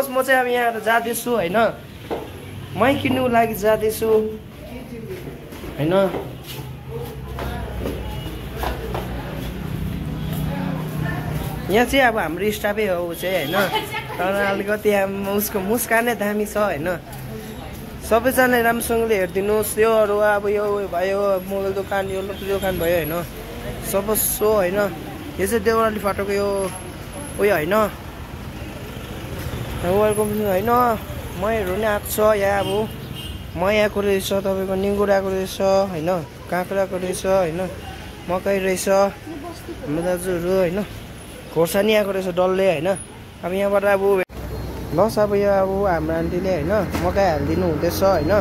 म चाहिँ अब यहाँ जाँदैछु होइन मै किन्नुको लागि जाँदैछु होइन यहाँ चाहिँ अब हाम्रो स्टाफै हो ऊ चाहिँ होइन तर अलिकति उसको मुस्कानै दामी छ होइन सबैजना राम्रोसँगले हेरिदिनुहोस् योहरू अब यो भयो मोबाइल दोकान यो दोकान भयो होइन सब सो होइन यो चाहिँ देउराली फाटोको यो उयो होइन वेलकम होइन महीहरू नि आएको छ यहाँ अब मही आएको रहेछ तपाईँको निगुर आएको रहेछ होइन काँक्राको रहेछ होइन मकै रहेछ हाम्रो दाजुहरू होइन खोर्सानी आएको रहेछ डल्ले होइन अब यहाँबाट अब लस अब यो अब हाम्रो आन्टीले होइन मकै हालिदिनु हुँदैछ होइन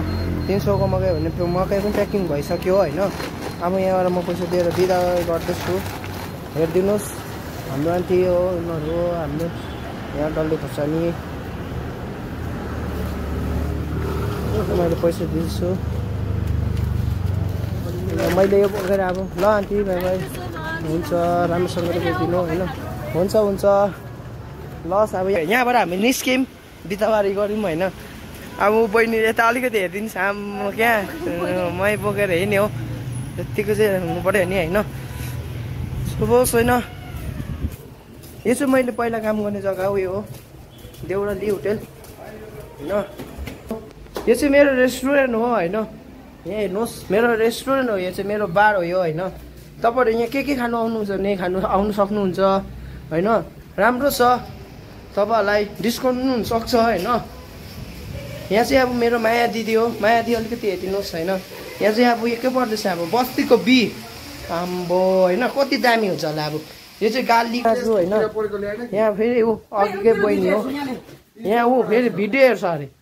300 को मकै भने त्यो मकै पनि प्याकिङ भइसक्यो होइन अब यहाँबाट म पैसा दिएर बिदा गर्दैछु हेरिदिनुहोस् हाम्रो आन्टी हो उनीहरू हो हाम्रो यहाँ डल्ले खोर्सानी मैले पैसा दिन्छु मैले यो बोकेर अब ल आन्टी बाई बाई हुन्छ राम्रोसँगले दिनु होइन हुन्छ लस अब यहाँबाट हामी निस्क्यौँ बिताबारी गऱ्यौँ होइन अब बहिनी यता अलिकति हेरिदिनुहोस् हाम्रो क्या मै बोकेर हिँड्ने हो त्यतिको चाहिँ हुनु पऱ्यो नि होइन सुबोस् होइन यो चाहिँ मैले पहिला काम गर्ने जग्गा उयो हो देउराली होटेल होइन यो चाहिँ मेरो रेस्टुरेन्ट हो होइन यहाँ हेर्नुहोस् मेरो रेस्टुरेन्ट हो यो चाहिँ मेरो बार हो यो होइन तपाईँहरू यहाँ के खानु आउनुहुन्छ भने आउनु सक्नुहुन्छ होइन राम्रो छ तपाईँहरूलाई डिस्काउन्ट पनि हुनसक्छ होइन यहाँ चाहिँ अब मेरो माया दिदी हो माया दिदी अलिकति हेरिदिनुहोस् होइन यहाँ चाहिँ अब के पर्दैछ अब बस्तीको बी आम्बो होइन कति दामी हुन्छ होला अब यो चाहिँ गाली दाजु होइन यहाँ फेरि ऊ अघिकै बहिनी हो यहाँ ऊ फेरि भिडियो हेर्छ अरे